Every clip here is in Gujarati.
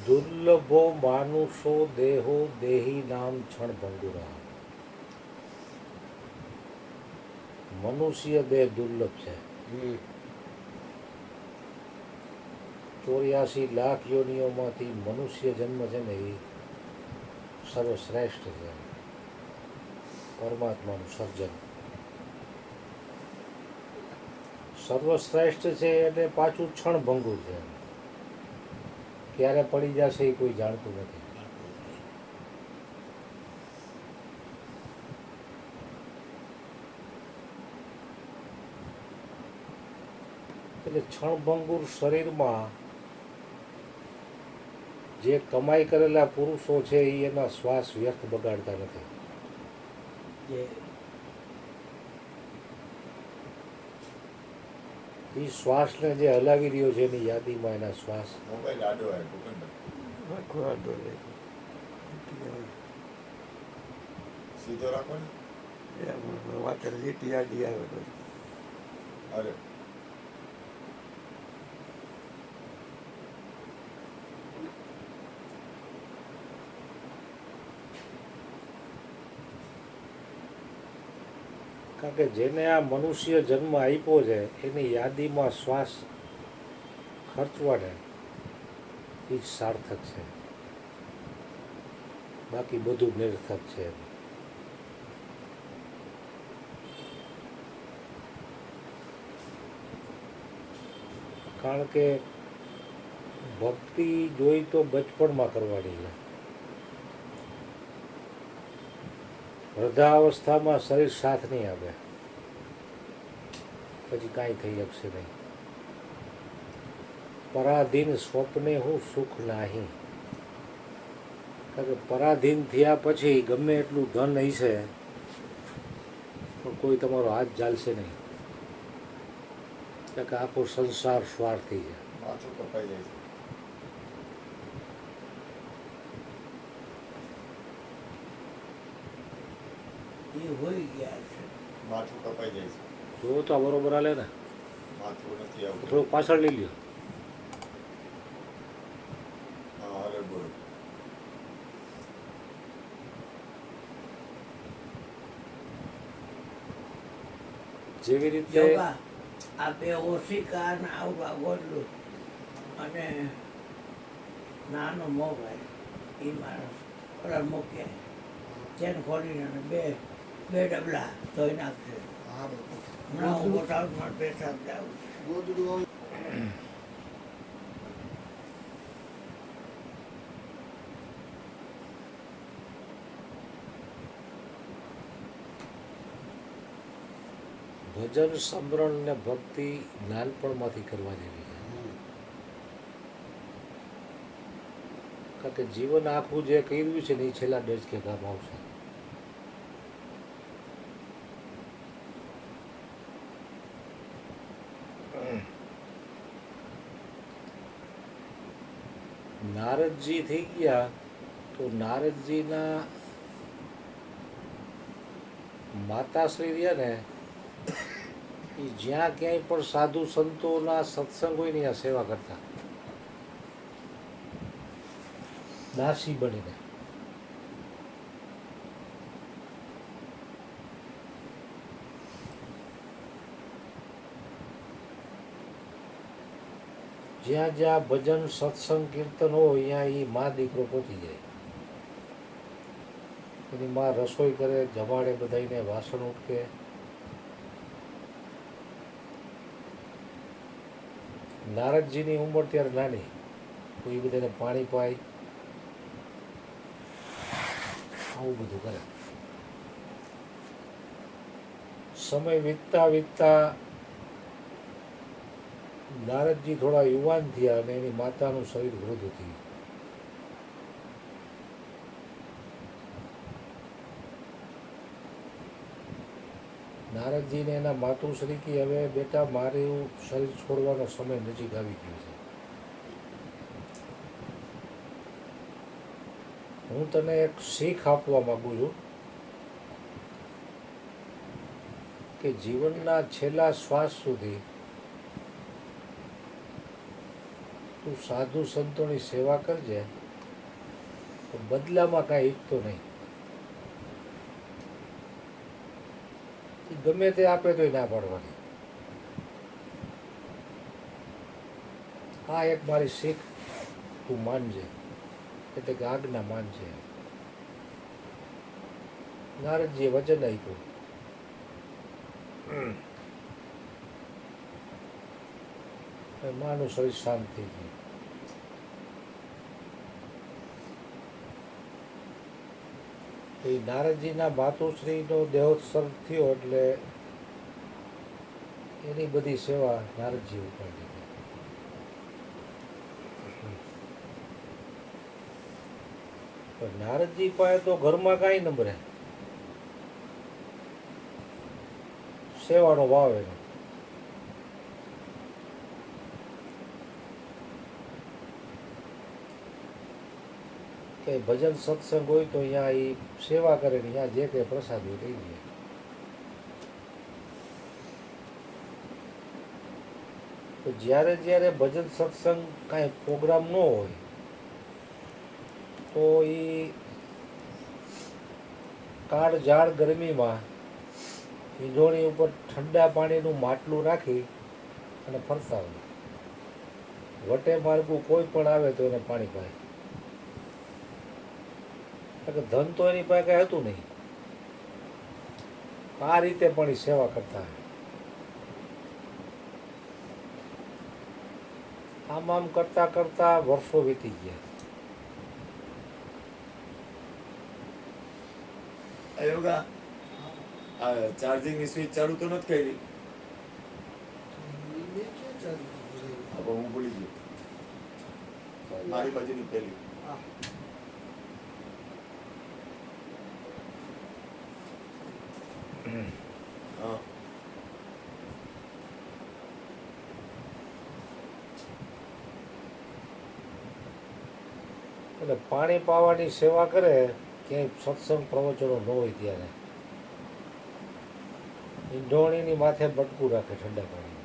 દુર્લભો માનુષો દેહો દેહી નામ ક્ષણભંગુરા. મનુષ્ય દેહ દુર્લભ છે. 84 લાખ યોનિઓમાંથી મનુષ્ય જન્મ છે ને એ સર્વશ્રેષ્ઠ છે. પરમાત્માનું સર્જન સર્વશ્રેષ્ઠ છે એટલે પાછું ક્ષણભંગુર છે. ક્યારે પડી જશે એ કોઈ જાણતું નથી. એટલે ક્ષણભંગુર શરીરમાં જે કમાઈ કરેલા પુરુષો છે એ એના શ્વાસ વ્યર્થ બગાડતા નથી. એ શ્વાસને જે હલાવી રહ્યો છે એની યાદીમાં એના શ્વાસ સીધો રાખો ને. વાત લીટી યાદી આવે. અરે કારણ કે જેને આ મનુષ્ય જન્મ આપ્યો છે એની યાદીમાં શ્વાસ ખર્ચવાને એ જ સાર્થક છે. બાકી બધું નિરર્થક છે. કારણ કે ભક્તિ જોઈ તો બચપણમાં કરવાની છે. વૃદ્ધાવસ્થામાં શરીર સાથ નહીં આપે, પછી કાંઈ થઈ શકશે નહીં. પરાધીન સ્વપ્ને હું સુખ નાહી. કારણ કે પરાધીન થયા પછી ગમે એટલું ધન હશે પણ કોઈ તમારો હાથ ઝાલશે નહીં. કારણ કે આખો સંસાર સ્વાર્થી છે. માથું કપાઈ જાય છે. માથું કપાઈ જાય છે. જો તો બરોબર હાલે ને. માથું નથી આવતું. થોડુંક પાછળ લઈ લ્યો. હા, અરે બોલો. જેવી રીતે આ બે ઓશિકા ને આવવા ગોડલું અને નાનો મોબાઈલ એ માણસ ઓલા મૂકે ચેન ખોલીને બે ડબલા ધોઈ નાખશે. હમણાં હું બોટાદમાં પેશાબ જાઉં. ભજન સમરણ ને ભક્તિ નાનપણમાંથી કરવા જેવી છે. કારણ કે જીવન આખું જે કર્યું છે ને એ છેલ્લા દસકે કામ આવશે. નારદજી થઈ ગયા તો નારદજીના માતાશ્રી રહ્યા ને એ જ્યાં ક્યાંય પણ સાધુ સંતોના સત્સંગ હોય ને ત્યાં સેવા કરતા, દાસી બનીને. જ્યાં જ્યાં ભજન સત્સંગ કીર્તન હોય ત્યાં એ મા દીકરો પહોંચી જાય. એની મા રસોઈ કરે, જમાડે, બધાને વાસણ ઉટકે. નારદજીની ઉંમર ત્યારે નાની, તો એ બધાને પાણી પાય, આવું બધું કરે. સમય વીતતા વીતતા નારદજી થોડા યુવાન થયા અને એની માતાનું શરીર વૃદ્ધ થયું. નારદજીને એના માતુશ્રી કે હવે બેટા મારું શરીર છોડવાનો સમય નજીક આવી ગયો છે. હું તને એક શીખ આપવા માંગુ છું કે જીવનના છેલ્લા શ્વાસ સુધી તું સાધુ સંતોની સેવા કરજે, તો બદલામાં કાંઈ ઈચ્છતો નહીં. એ ગમે તે આપે તોય ના પાડવાની. આ એક મારી શીખ તું માનજે, એટલે કે આજ્ઞા માનજે. નારદજીએ વચન આપ્યું. માનું શરીર શાંત થઈ ગયું. એ નારદજીના માતુશ્રીનો દેહોત્સવ થયો એટલે એની બધી સેવા નારદજી ઉપાડી દીધી. પણ નારદજી પાસે તો ઘરમાં કાંઈ ન બને, સેવાનો ભાવ એનો. કે ભજન સત્સંગ હોય તો અહીંયા એ સેવા કરે ને અહીંયા જે કંઈ પ્રસાદ હોય લઈ લે. તો જ્યારે જ્યારે ભજન સત્સંગ કાંઈ પ્રોગ્રામ ન હોય તો એ કાળઝાળ ગરમીમાં ઈંધોણી ઉપર ઠંડા પાણીનું માટલું રાખી અને ફરતા હોય. વટે માર્ગું કોઈ પણ આવે તો એને પાણી પાય. કારણ કે ધન તો એની પાસે કાંઈ હતું નહીં. આ રીતે પણ એ સેવા કરતા. આમ કરતા કરતા વર્ષો વીતી ગયા. યોગા આ ચાર્જિંગની સ્વિચ ચાલુ તો નથી કરી. હવે હું ભૂલી ગયો. મારી બાજુની પહેલી. હા એટલે પાણી પાવાની સેવા કરે ક્યાંય સત્સંગ પ્રવચનો ન હોય ત્યારે. ઈંધોણીની માથે બટકું રાખે ઠંડા પાણી,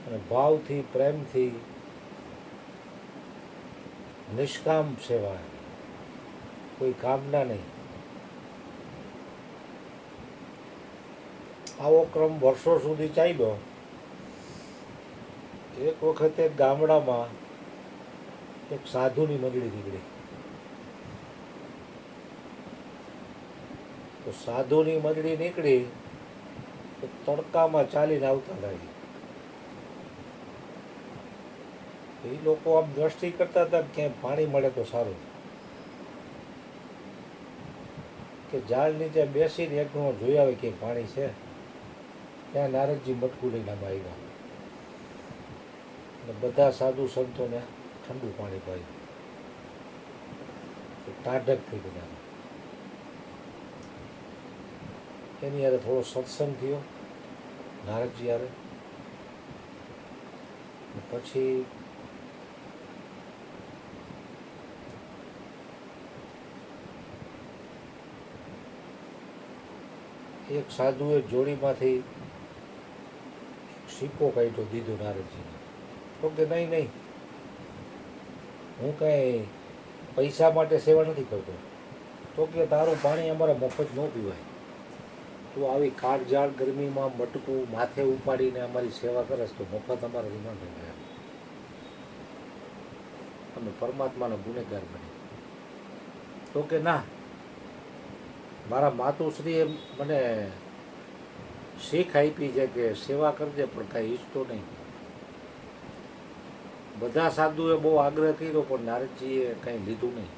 અને ભાવથી પ્રેમથી નિષ્કામ સેવા, કોઈ કામના નહીં. આવો ક્રમ વર્ષો સુધી ચાલ્યો. એક વખતે ગામડામાં એક સાધુની મંડળી નીકળી. તો સાધુની મંડળી નીકળી તો તડકામાં ચાલીને આવતા હતા. એ લોકો આમ દ્રષ્ટિ કરતા હતા ક્યાંય પાણી મળે તો સારું, કે ઝાડ નીચે બેસીને એક ઘણો જોઈ આવે કે પાણી છે. ત્યાં નારદજી મટકું લઈને આવ્યા અને બધા સાધુ સંતોને ઠંડુ પાણી પાયું. ટાઢક થઈ બધા. એની યારે થોડો સત્સંગ થયો નારદજી યારે. પછી એક સાધુએ જોડીમાંથી સિક્કો કાઢ્યો, દીધો નારદજીને. તો કે નહીં નહીં, હું કાંઈ પૈસા માટે સેવા નથી કરતો. તો કે તારું પાણી અમારે મફત ન પીવાય. તું આવી કાળઝાળ ગરમીમાં મટકું માથે ઉપાડીને અમારી સેવા કરસ તો મફત અમારે રીમાન્ડ રહે. અમે પરમાત્માનો ગુનેગાર બની. તો કે ના, મારા માતુશ્રીએ મને શીખ આપી છે કે સેવા કરજે પણ કાંઈ ઈચ્છતો નહીં. બધા સાધુએ બહુ આગ્રહ કર્યો પણ નારદજીએ કંઈ લીધું નહીં.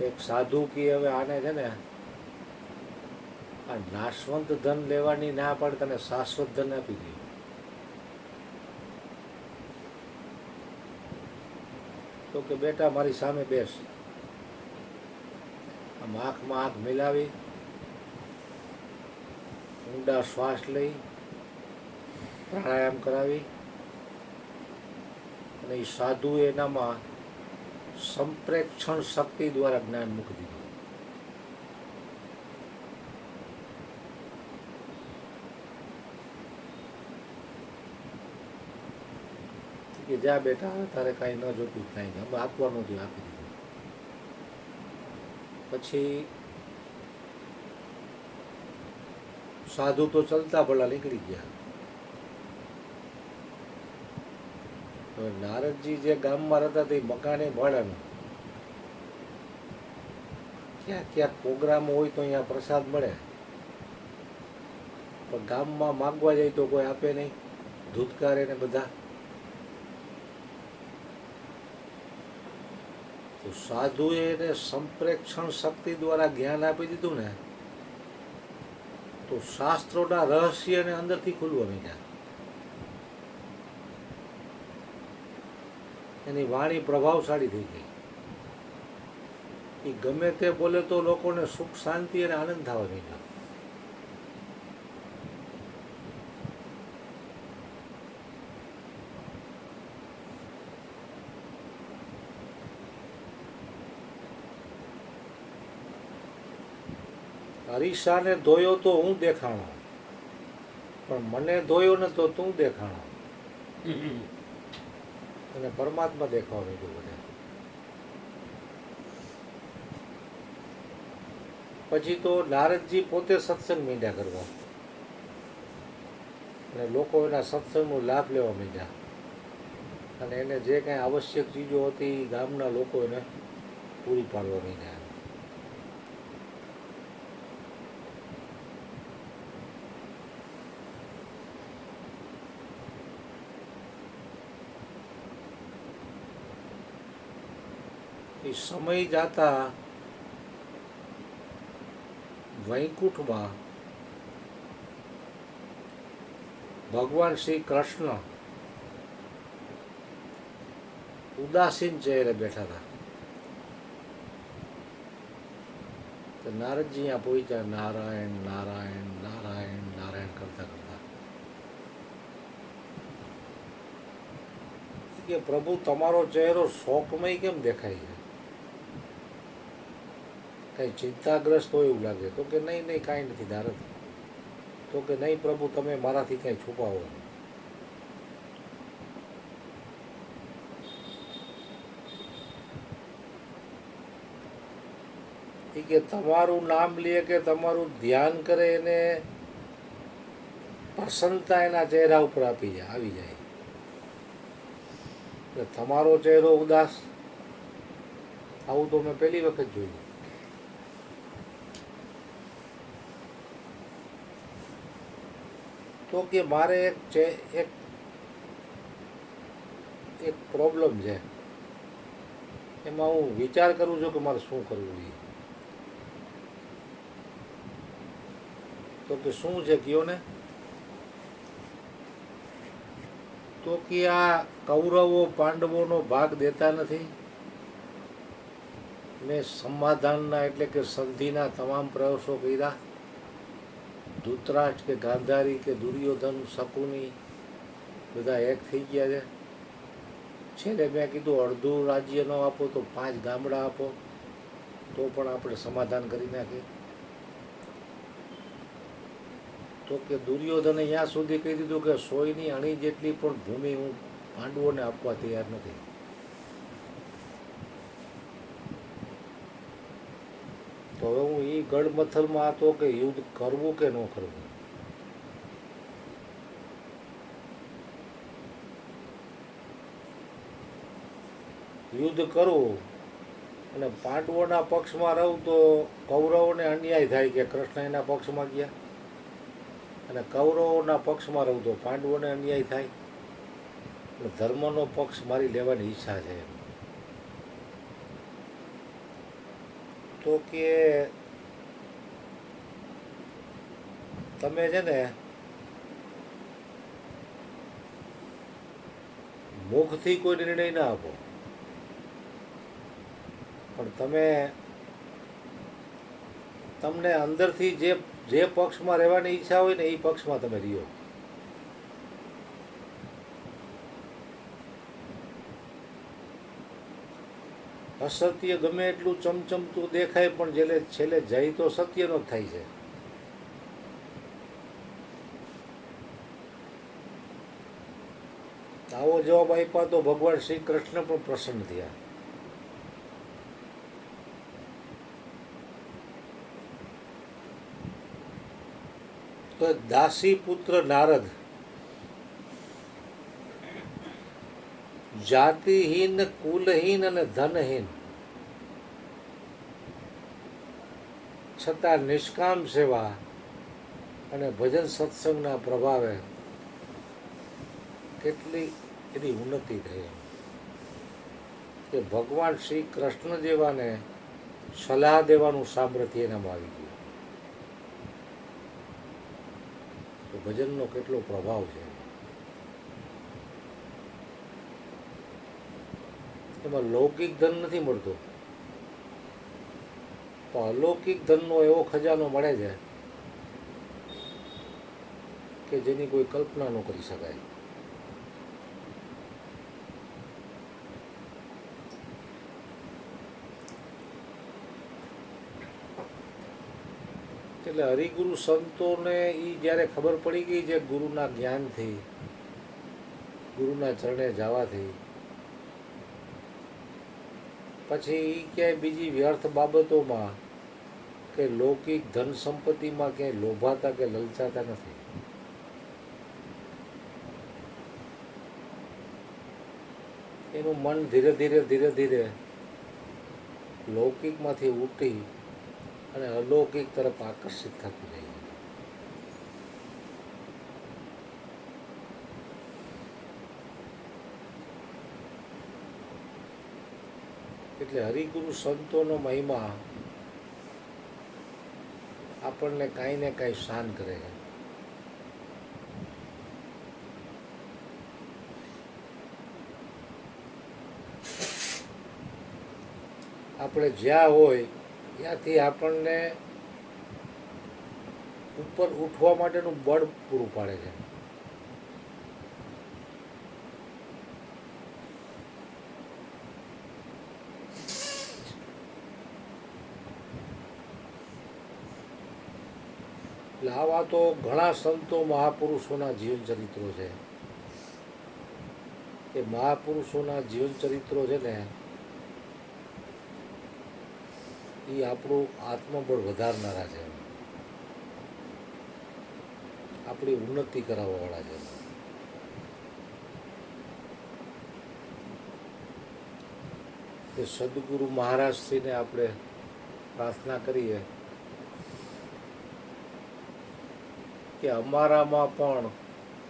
એક સાધુ કે હવે આને છે ને આ નાશવંત ધન લેવાની ના પાડે, તને શાશ્વત ધન આપી દે. તો કે બેટા મારી સામે બેસ. આમ આંખમાં આંખ મિલાવી ઊંડા શ્વાસ લઈ પ્રાણાયામ કરાવી અને એ સાધુ એનામાં સંપ્રેક્ષણ શક્તિ દ્વારા જ્ઞાન મૂકી દીધું. કે જ્યાં બેટા હવે તારે કાંઈ ન જોતું કાંઈ નહીં, અમે આપવાનું હતું આપી દીધું. પછી સાધુ તો ચલતા ભલા નીકળી ગયા. હવે નારદજી જે ગામમાં રહેતા તે મકાને ભાડાનું, ક્યાંક ક્યાંક પ્રોગ્રામ હોય તો અહીંયા પ્રસાદ મળે, પણ ગામમાં માગવા જાય તો કોઈ આપે નહીં, ધૂતકારે ને બધા. તો સાધુએ એને સંપ્રેક્ષણ શક્તિ દ્વારા જ્ઞાન આપી દીધું ને, તો શાસ્ત્રોના રહસ્યને અંદરથી ખુલવા માંડ્યા. એની વાણી પ્રભાવશાળી થઈ ગઈ. એ ગમે તે બોલે તો લોકોને સુખ શાંતિ અને આનંદ થવા માંડ્યો. અરીસાને ધોયો તો હું દેખાણો, પણ મને ધોયો ને તો તું દેખાણો. અને પરમાત્મા દેખાવા માંડ્યું બધે. પછી તો નારદજી પોતે સત્સંગ માંડ્યા કરવા, અને લોકો એના સત્સંગનો લાભ લેવા માંડ્યા, અને એને જે કાંઈ આવશ્યક ચીજો હતી એ ગામના લોકો એને પૂરી પાડવા માંડ્યા. એ સમય જાતા વૈકુંઠમાં ભગવાન શ્રી કૃષ્ણ ઉદાસીન ચહેરે બેઠા હતા. તો નારદજી અહીંયા પહોંચ્યા, નારાયણ નારાયણ નારાયણ નારાયણ કરતા કરતા કે પ્રભુ તમારો ચહેરો શોકમય કેમ દેખાય છે, કઈ ચિંતાગ્રસ્ત હોય એવું લાગે. તો કે નહીં નહીં કાંઈ નથી નારદ. તો કે નહીં પ્રભુ તમે મારાથી કાંઈ છુપાવો. એ કે તમારું નામ લે કે તમારું ધ્યાન કરે એને પ્રસન્નતા એના ચહેરા ઉપર આવી જાય. એટલે તમારો ચહેરો ઉદાસ, આવું તો મેં પહેલી વખત જોયું. તો કે મારે એક પ્રોબ્લેમ છે, એમાં હું વિચાર કરું છું કે મારે શું કરવું જોઈએ. તો કે શું છે કયો ને. તો કે આ કૌરવો પાંડવોનો ભાગ દેતા નથી. મેં સમાધાનના એટલે કે સંધિના તમામ પ્રયાસો કર્યા. ધૃતરાષ્ટ્ર કે ગાંધારી કે દુર્યોધન શકુની બધા એક થઈ ગયા છે. છેલ્લે મેં કીધું અડધું રાજ્ય ન આપો તો 5 ગામડા આપો તો પણ આપણે સમાધાન કરી નાખીએ. તો કે દુર્યોધને અહીંયા સુધી કહી દીધું કે 100ની અણી જેટલી પણ ભૂમિ હું પાંડવોને આપવા તૈયાર નથી. તો હવે હું એ ગઢમથલમાં હતો કે યુદ્ધ કરવું કે ન કરવું. યુદ્ધ કરવું અને પાંડવોના પક્ષમાં રહું તો કૌરવોને અન્યાય થાય કે કૃષ્ણ એના પક્ષમાં ગયા, અને કૌરવોના પક્ષમાં રહું તો પાંડવોને અન્યાય થાય. ધર્મનો પક્ષ મારી લેવાની ઈચ્છા છે. તો કે તમે છે ને મુખથી કોઈ નિર્ણય ના આપો, પણ તમને અંદરથી જે પક્ષમાં રહેવાની ઈચ્છા હોય ને એ પક્ષમાં તમે રહ્યો. અસત્ય ગમે એટલું ચમચમતું દેખાય પણ છેલ્લે જય તો સત્યનો જ થાય છે. આવો જવાબ આપ્યા તો ભગવાન શ્રી કૃષ્ણ પણ પ્રસન્ન થયા. તો દાસી પુત્ર નારદ જાતિહીન, કુલહીન અને ધનહીન છતાં નિષ્કામ સેવા અને ભજન સત્સંગના પ્રભાવે કેટલી એની ઉન્નતિ થઈ કે ભગવાન શ્રી કૃષ્ણ જેવાને સલાહ દેવાનું સામર્થ્ય એનામાં આવી ગયું. તો ભજનનો કેટલો પ્રભાવ છે. એમાં લૌકિક ધન નથી મળતો, પણ અલૌકિક ધનનો એવો ખજાનો મળે છે કે જેની કોઈ કલ્પના ન કરી શકાય. એટલે હરિગુરુ સંતોને એ જ્યારે ખબર પડી ગઈ છે ગુરુના જ્ઞાનથી, ગુરુના ચરણે જવાથી, પછી એ ક્યાંય બીજી વ્યર્થ બાબતોમાં કે લૌકિક ધન સંપત્તિમાં ક્યાંય લોભાતા કે લલચાતા નથી. એનું મન ધીરે ધીરે લૌકિકમાંથી ઉઠી અને અલૌકિક તરફ આકર્ષિત થતું જાય. એટલે હરિગુરુ સંતોનો મહિમા આપણને કાંઈ ને કાંઈ શાન કરે છે. આપણે જ્યાં હોય ત્યાંથી આપણને ઉપર ઉઠવા માટેનું બળ પૂરું પાડે છે. એટલે આવા તો ઘણા સંતો મહાપુરુષોના જીવન ચરિત્રો છે. એ મહાપુરુષોના જીવન ચરિત્રો છે ને એ આપણું આત્મબળ વધારનારા છે, આપણી ઉન્નતિ કરાવવાવાળા છે. એ સદગુરુ મહારાજશ્રીને આપણે પ્રાર્થના કરીએ કે અમારામાં પણ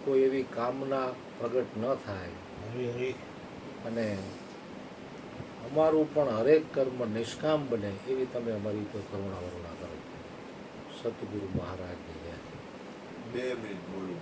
કોઈ એવી કામના પ્રગટ ન થાય અને અમારું પણ હરેક કર્મ નિષ્કામ બને એવી તમે અમારી ઉપર કરુણા વરુણા કરો. સતગુરુ મહારાજની જય. 2 મિનિટ બોલું.